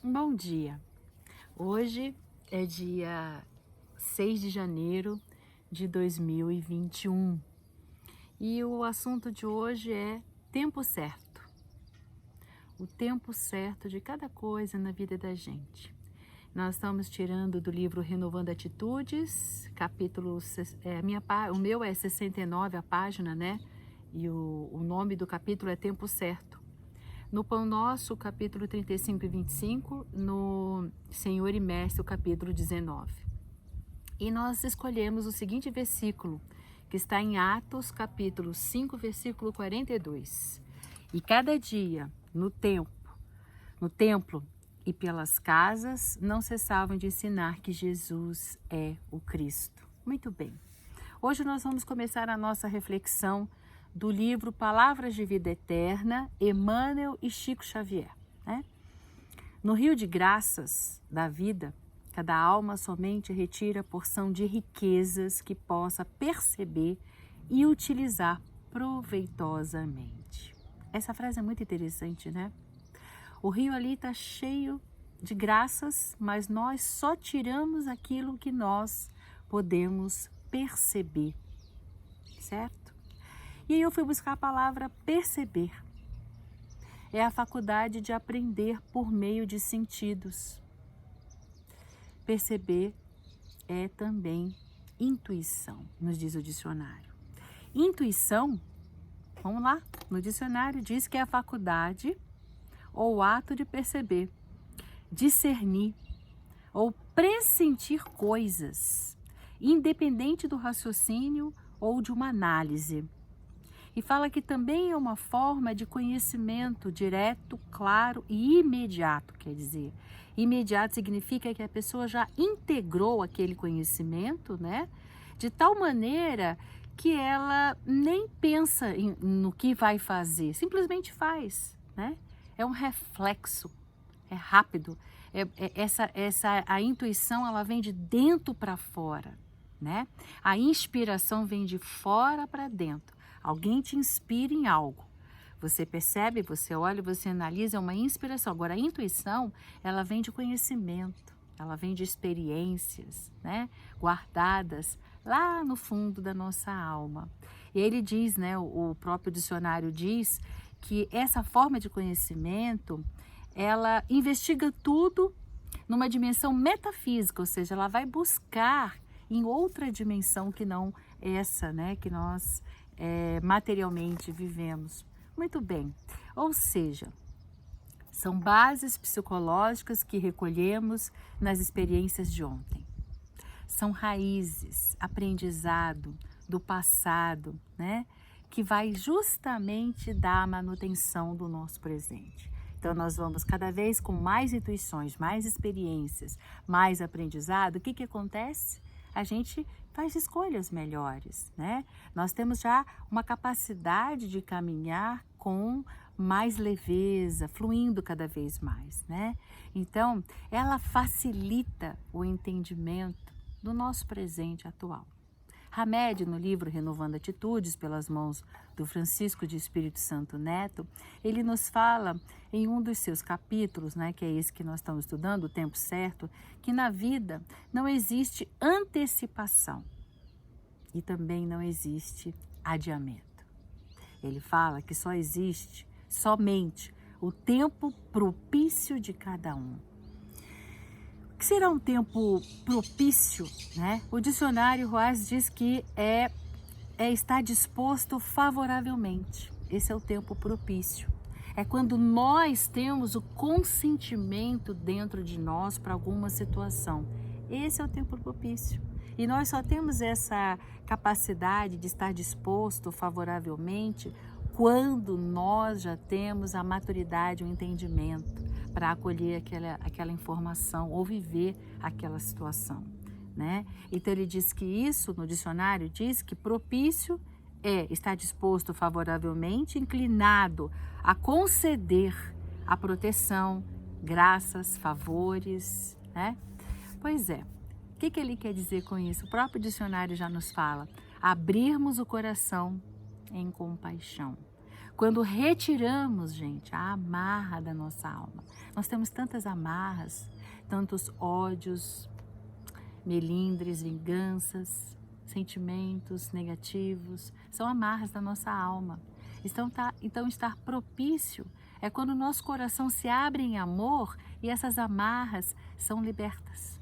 Bom dia! Hoje é dia 6 de janeiro de 2021 e o assunto de hoje é tempo certo. O tempo certo de cada coisa na vida da gente. Nós estamos tirando do livro Renovando Atitudes, capítulo, o meu é 69 a página, né? E o nome do capítulo é Tempo Certo. No Pão Nosso, capítulo 35 e 25, no Senhor e Mestre, o capítulo 19. E nós escolhemos o seguinte versículo, que está em Atos, capítulo 5, versículo 42. E cada dia, no templo e pelas casas, não cessavam de ensinar que Jesus é o Cristo. Muito bem. Hoje nós vamos começar a nossa reflexão do livro Palavras de Vida Eterna, Emmanuel e Chico Xavier. Né? No rio de graças da vida, cada alma somente retira porção de riquezas que possa perceber e utilizar proveitosamente. Essa frase é muito interessante, né? O rio ali está cheio de graças, mas nós só tiramos aquilo que nós podemos perceber, certo? E aí eu fui buscar a palavra perceber. É a faculdade de aprender por meio de sentidos. Perceber é também intuição, nos diz o dicionário. Intuição, vamos lá, no dicionário diz que é a faculdade ou ato de perceber, discernir ou pressentir coisas, independente do raciocínio ou de uma análise. E fala que também é uma forma de conhecimento direto, claro e imediato, quer dizer. Imediato significa que a pessoa já integrou aquele conhecimento, né? De tal maneira que ela nem pensa no que vai fazer, simplesmente faz, né? É um reflexo, é rápido. A intuição, ela vem de dentro para fora, né? A inspiração vem de fora para dentro. Alguém te inspira em algo. Você percebe, você olha, você analisa, é uma inspiração. Agora, a intuição, ela vem de conhecimento, ela vem de experiências, né? Guardadas lá no fundo da nossa alma. E ele diz, né? O próprio dicionário diz que essa forma de conhecimento, ela investiga tudo numa dimensão metafísica, ou seja, ela vai buscar em outra dimensão que não essa, né? Que nós materialmente vivemos. Muito bem, ou seja, são bases psicológicas que recolhemos nas experiências de ontem. São raízes, aprendizado do passado, né? Que vai justamente dar a manutenção do nosso presente. Então, nós vamos cada vez com mais intuições, mais experiências, mais aprendizado. O que acontece? A gente faz escolhas melhores, né? Nós temos já uma capacidade de caminhar com mais leveza, fluindo cada vez mais, né? Então, ela facilita o entendimento do nosso presente atual. Hamed, no livro Renovando Atitudes, pelas mãos do Francisco de Espírito Santo Neto, ele nos fala em um dos seus capítulos, né, que é esse que nós estamos estudando, O Tempo Certo, que na vida não existe antecipação e também não existe adiamento. Ele fala que só existe somente o tempo propício de cada um. O que será um tempo propício, né? O dicionário Ruais diz que é estar disposto favoravelmente. Esse é o tempo propício. É quando nós temos o consentimento dentro de nós para alguma situação. Esse é o tempo propício. E nós só temos essa capacidade de estar disposto favoravelmente quando nós já temos a maturidade, o entendimento para acolher aquela informação ou viver aquela situação, né? Então ele diz que isso, no dicionário, diz que propício é estar disposto favoravelmente, inclinado a conceder a proteção, graças, favores, né? Pois é, o que ele quer dizer com isso? O próprio dicionário já nos fala, abrirmos o coração em compaixão. quando retiramos, gente, a amarra da nossa alma. Nós temos tantas amarras, tantos ódios, melindres, vinganças, sentimentos negativos, são amarras da nossa alma. Então estar propício é quando o nosso coração se abre em amor e essas amarras são libertas,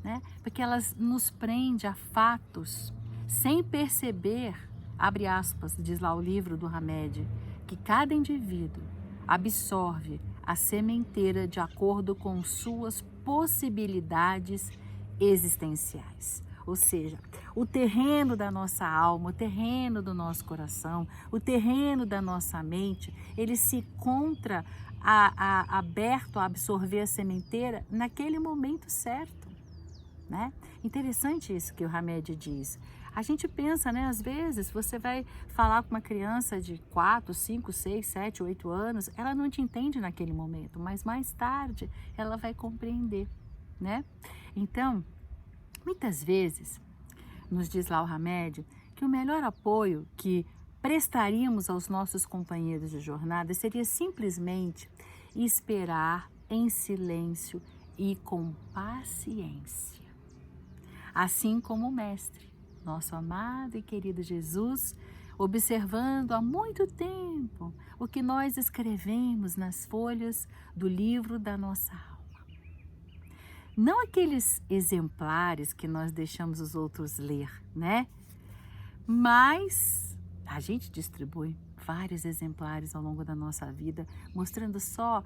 né? Porque elas nos prendem a fatos sem perceber, abre aspas, diz lá o livro do Hamed, que cada indivíduo absorve a sementeira de acordo com suas possibilidades existenciais. Ou seja, o terreno da nossa alma, o terreno do nosso coração, o terreno da nossa mente, ele se encontra aberto a absorver a sementeira naquele momento certo, né? Interessante isso que o Hamed diz. A gente pensa, né? Às vezes você vai falar com uma criança de 4, 5, 6, 7, 8 anos, ela não te entende naquele momento, mas mais tarde ela vai compreender, né? Então, muitas vezes, nos diz lá o Hamed, que o melhor apoio que prestaríamos aos nossos companheiros de jornada seria simplesmente esperar em silêncio e com paciência. Assim como o Mestre, nosso amado e querido Jesus, observando há muito tempo o que nós escrevemos nas folhas do livro da nossa alma. Não aqueles exemplares que nós deixamos os outros ler, né? Mas a gente distribui vários exemplares ao longo da nossa vida, mostrando só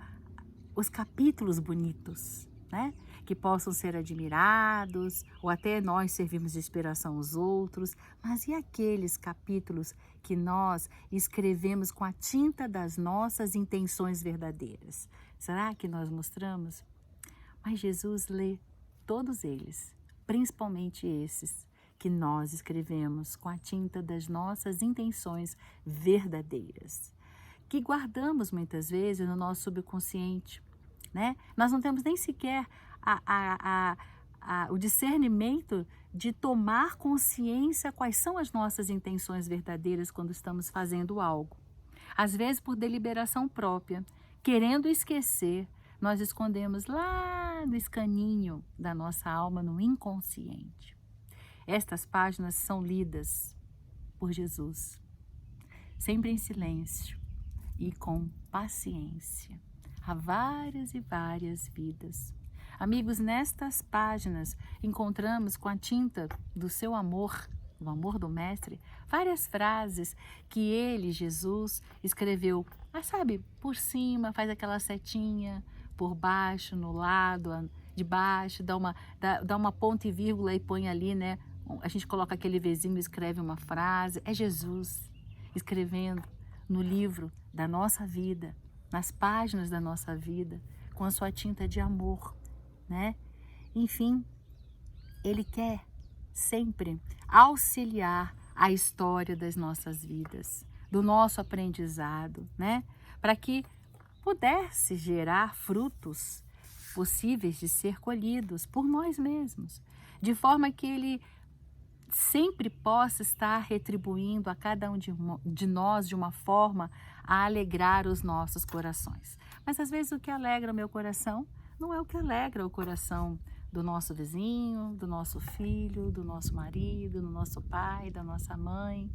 os capítulos bonitos, né? Que possam ser admirados, ou até nós servimos de inspiração aos outros. Mas e aqueles capítulos que nós escrevemos com a tinta das nossas intenções verdadeiras? Será que nós mostramos? Mas Jesus lê todos eles, principalmente esses que nós escrevemos com a tinta das nossas intenções verdadeiras, que guardamos muitas vezes no nosso subconsciente, né? Nós não temos nem sequer o discernimento de tomar consciência quais são as nossas intenções verdadeiras quando estamos fazendo algo. Às vezes, por deliberação própria, querendo esquecer, nós escondemos lá no escaninho da nossa alma, no inconsciente. Estas páginas são lidas por Jesus, sempre em silêncio e com paciência, há várias e várias vidas. Amigos, nestas páginas encontramos com a tinta do seu amor, do amor do Mestre, várias frases que ele, Jesus, escreveu, mas sabe, por cima, faz aquela setinha, por baixo, no lado, de baixo, dá uma ponto e vírgula e põe ali, né? A gente coloca aquele vezinho e escreve uma frase. É Jesus escrevendo no livro da nossa vida, nas páginas da nossa vida, com a sua tinta de amor, né? Enfim, ele quer sempre auxiliar a história das nossas vidas, do nosso aprendizado, né? Para que pudesse gerar frutos possíveis de ser colhidos por nós mesmos, de forma que ele sempre possa estar retribuindo a cada um de nós de uma forma a alegrar os nossos corações. Mas às vezes o que alegra o meu coração não é o que alegra o coração do nosso vizinho, do nosso filho, do nosso marido, do nosso pai, da nossa mãe.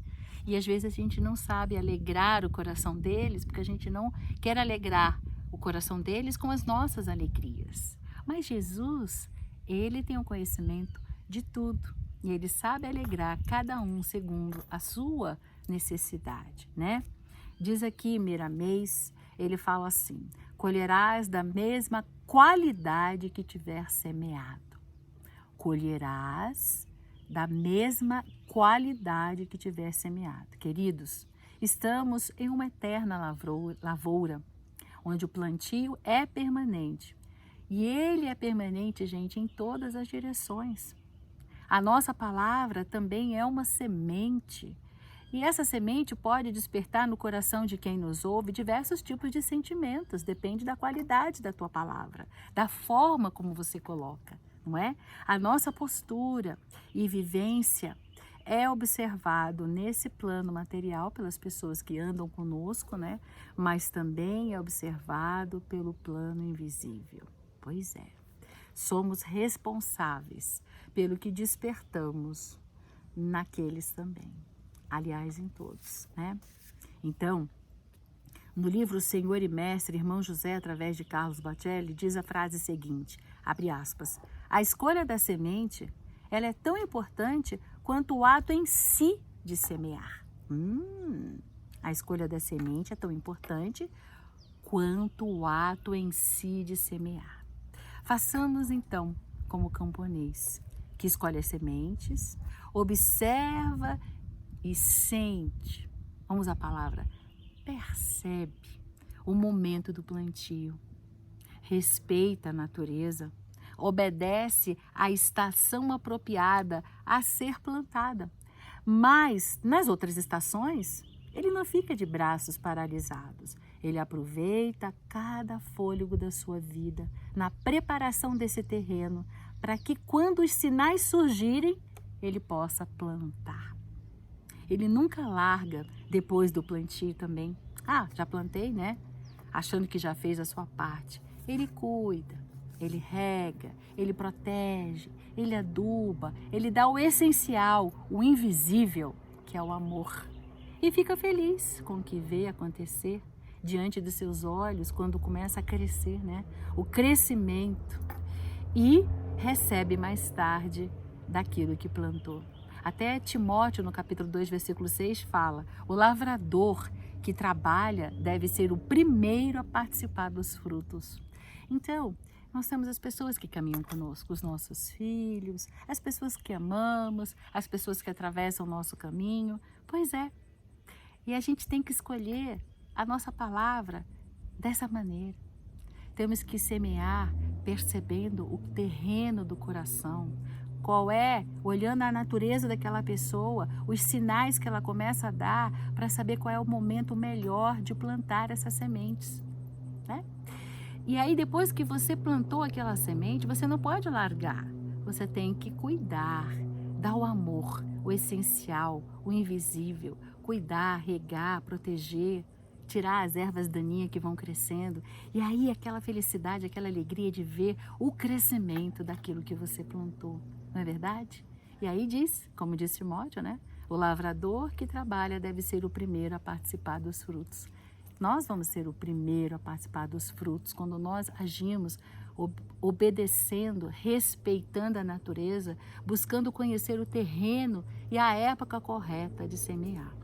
E às vezes a gente não sabe alegrar o coração deles, porque a gente não quer alegrar o coração deles com as nossas alegrias. Mas Jesus, ele tem o conhecimento de tudo. E ele sabe alegrar cada um segundo a sua necessidade, né? Diz aqui Miramês, ele fala assim: colherás da mesma qualidade que tiver semeado. Colherás da mesma qualidade que tiver semeado. Queridos, estamos em uma eterna lavoura, onde o plantio é permanente. E ele é permanente, gente, em todas as direções. A nossa palavra também é uma semente. E essa semente pode despertar no coração de quem nos ouve diversos tipos de sentimentos. Depende da qualidade da tua palavra, da forma como você coloca, não é? A nossa postura e vivência é observado nesse plano material pelas pessoas que andam conosco, né? Mas também é observado pelo plano invisível. Pois é, somos responsáveis pelo que despertamos naqueles também. Aliás, em todos, né? Então, no livro Senhor e Mestre, Irmão José, através de Carlos Bacelli, diz a frase seguinte, abre aspas, a escolha da semente, ela é tão importante quanto o ato em si de semear. A escolha da semente é tão importante quanto o ato em si de semear. Façamos então como o camponês, que escolhe as sementes, observa e sente, vamos à palavra, percebe o momento do plantio, respeita a natureza, obedece à estação apropriada a ser plantada. Mas nas outras estações, ele não fica de braços paralisados. Ele aproveita cada fôlego da sua vida na preparação desse terreno para que quando os sinais surgirem, ele possa plantar. Ele nunca larga depois do plantio também. Ah, já plantei, né? Achando que já fez a sua parte. Ele cuida, ele rega, ele protege, ele aduba, ele dá o essencial, o invisível, que é o amor. E fica feliz com o que vê acontecer diante dos seus olhos quando começa a crescer, né? O crescimento. E recebe mais tarde daquilo que plantou. Até Timóteo, no capítulo 2, versículo 6, fala, o lavrador que trabalha deve ser o primeiro a participar dos frutos. Então, nós temos as pessoas que caminham conosco, os nossos filhos, as pessoas que amamos, as pessoas que atravessam o nosso caminho. Pois é, e a gente tem que escolher a nossa palavra dessa maneira. Temos que semear percebendo o terreno do coração. Qual é, olhando a natureza daquela pessoa, os sinais que ela começa a dar para saber qual é o momento melhor de plantar essas sementes, né? E aí depois que você plantou aquela semente, você não pode largar. Você tem que cuidar, dar o amor, o essencial, o invisível, cuidar, regar, proteger, tirar as ervas daninhas que vão crescendo. E aí aquela felicidade, aquela alegria de ver o crescimento daquilo que você plantou. Não é verdade? E aí diz, como disse Timóteo, né? O lavrador que trabalha deve ser o primeiro a participar dos frutos. Nós vamos ser o primeiro a participar dos frutos quando nós agimos obedecendo, respeitando a natureza, buscando conhecer o terreno e a época correta de semear.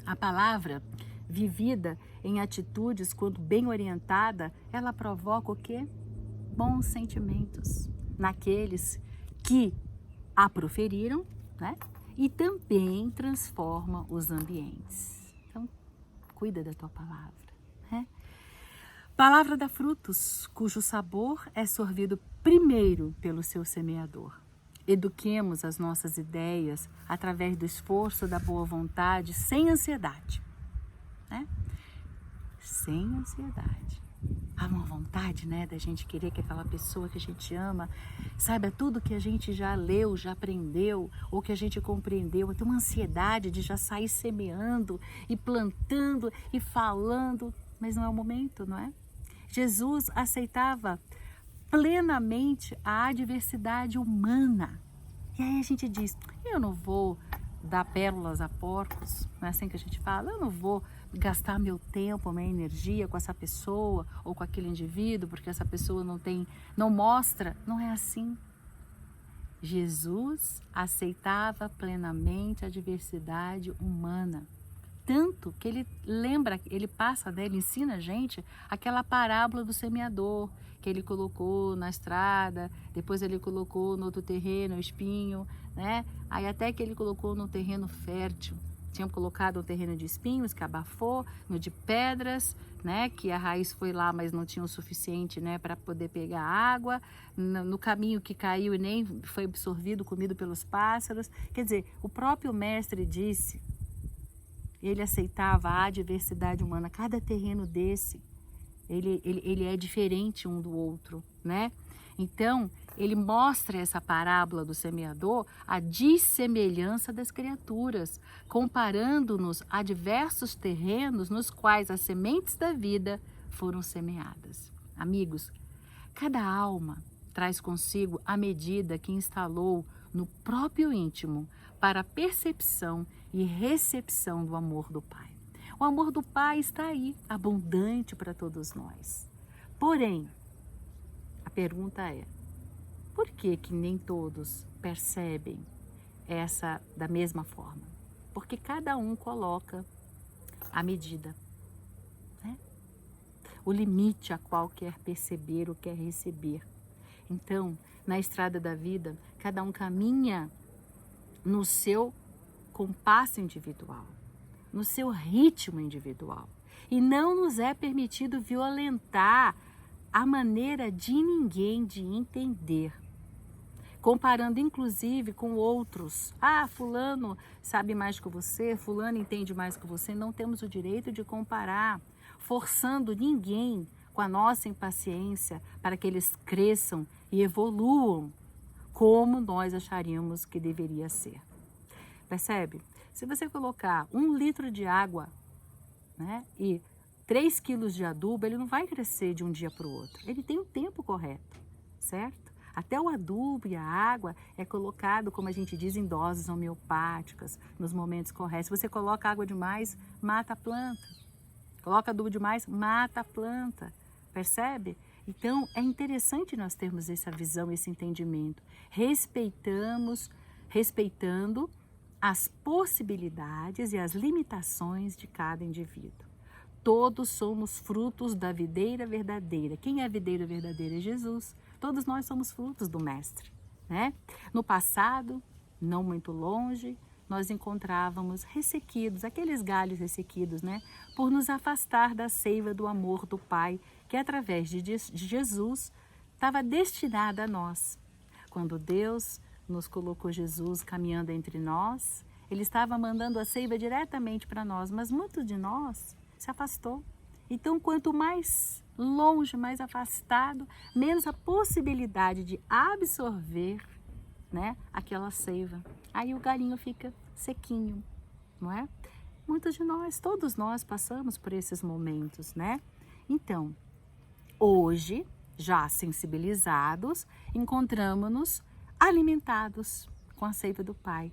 A palavra vivida em atitudes, quando bem orientada, ela provoca o quê? Bons sentimentos naqueles que a proferiram, né? E também transforma os ambientes. Então, cuida da tua palavra, né? Palavra dá frutos, cujo sabor é sorvido primeiro pelo seu semeador. Eduquemos as nossas ideias através do esforço da boa vontade, sem ansiedade, né? Sem ansiedade. Há uma vontade, né, da gente querer que aquela pessoa que a gente ama saiba tudo que a gente já leu, já aprendeu, ou que a gente compreendeu. Tem uma ansiedade de já sair semeando e plantando e falando, mas não é o momento, não é? Jesus aceitava plenamente a adversidade humana. E aí a gente diz, eu não vou dar pérolas a porcos, não é assim que a gente fala? Eu não vou gastar meu tempo, minha energia com essa pessoa ou com aquele indivíduo, porque essa pessoa não mostra. Não é assim. Jesus aceitava plenamente a diversidade humana. Tanto que ele lembra, ele passa, né, ele ensina a gente aquela parábola do semeador, que ele colocou na estrada, depois ele colocou no outro terreno, o espinho, né? Aí até que ele colocou no terreno fértil. Tinha colocado um terreno de espinhos, que abafou, no de pedras, né? Que a raiz foi lá, mas não tinha o suficiente, né, para poder pegar água. No caminho que caiu e nem foi absorvido, comido pelos pássaros. Quer dizer, o próprio mestre disse, ele aceitava a diversidade humana. Cada terreno desse, ele é diferente um do outro, né? Então, ele mostra essa parábola do semeador, a dissemelhança das criaturas, comparando-nos a diversos terrenos nos quais as sementes da vida foram semeadas. Amigos, cada alma traz consigo a medida que instalou no próprio íntimo para a percepção e recepção do amor do Pai. O amor do Pai está aí, abundante para todos nós. Porém, a pergunta é, por que nem todos percebem essa da mesma forma? Porque cada um coloca a medida, né? O limite a qual quer perceber ou quer receber. Então, na estrada da vida, cada um caminha no seu compasso individual, no seu ritmo individual. E não nos é permitido violentar a maneira de ninguém de entender. Comparando inclusive com outros. Ah, fulano sabe mais que você, fulano entende mais que você. Não temos o direito de comparar, forçando ninguém com a nossa impaciência para que eles cresçam e evoluam como nós acharíamos que deveria ser. Percebe? Se você colocar 1 litro de água, né, e 3 quilos de adubo, ele não vai crescer de um dia para o outro. Ele tem um tempo correto, certo? Até o adubo e a água é colocado, como a gente diz, em doses homeopáticas, nos momentos corretos. Se você coloca água demais, mata a planta. Coloca adubo demais, mata a planta. Percebe? Então, é interessante nós termos essa visão, esse entendimento. Respeitando as possibilidades e as limitações de cada indivíduo. Todos somos frutos da videira verdadeira. Quem é a videira verdadeira? É Jesus. Todos nós somos frutos do Mestre, né? No passado, não muito longe, nós encontrávamos ressequidos, aqueles galhos ressequidos, né? Por nos afastar da seiva do amor do Pai, que através de Jesus estava destinada a nós. Quando Deus nos colocou Jesus caminhando entre nós, Ele estava mandando a seiva diretamente para nós, mas muito de nós se afastou. Então, quanto mais longe, mais afastado, menos a possibilidade de absorver, né, aquela seiva. Aí o galinho fica sequinho, não é? Muitos de nós, todos nós passamos por esses momentos, né? Então, hoje, já sensibilizados, encontramos-nos alimentados com a seiva do Pai.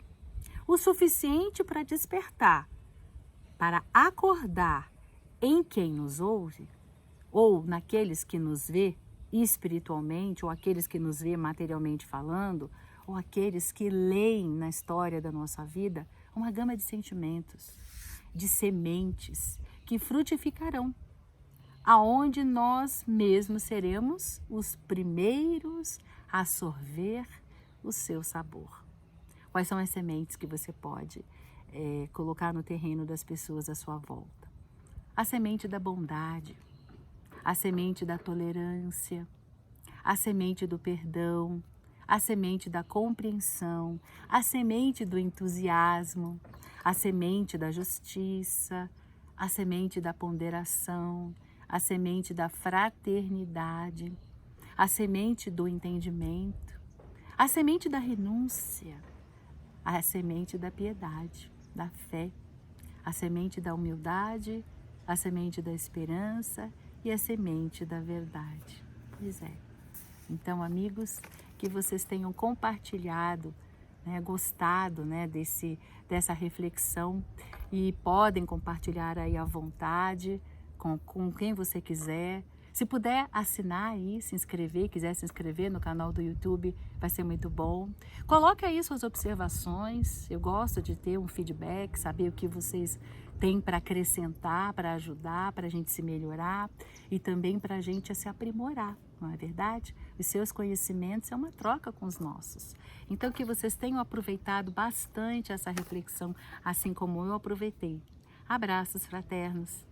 O suficiente para despertar, para acordar em quem nos ouve, ou naqueles que nos vê espiritualmente, ou aqueles que nos vê materialmente falando, ou aqueles que leem na história da nossa vida, uma gama de sentimentos, de sementes que frutificarão, aonde nós mesmos seremos os primeiros a sorver o seu sabor. Quais são as sementes que você pode colocar no terreno das pessoas à sua volta? A semente da bondade, a semente da tolerância, a semente do perdão, a semente da compreensão, a semente do entusiasmo, a semente da justiça, a semente da ponderação, a semente da fraternidade, a semente do entendimento, a semente da renúncia, a semente da piedade, da fé, a semente da humildade, a semente da esperança e a semente da verdade. Pois é. Então, amigos, que vocês tenham compartilhado, né, gostado, né, dessa reflexão, e podem compartilhar aí à vontade com quem você quiser. Se puder assinar aí, se inscrever, quiser se inscrever no canal do YouTube, vai ser muito bom. Coloque aí suas observações. Eu gosto de ter um feedback, saber o que vocês têm para acrescentar, para ajudar, para a gente se melhorar e também para a gente se aprimorar, não é verdade? Os seus conhecimentos é uma troca com os nossos. Então, que vocês tenham aproveitado bastante essa reflexão, assim como eu aproveitei. Abraços fraternos.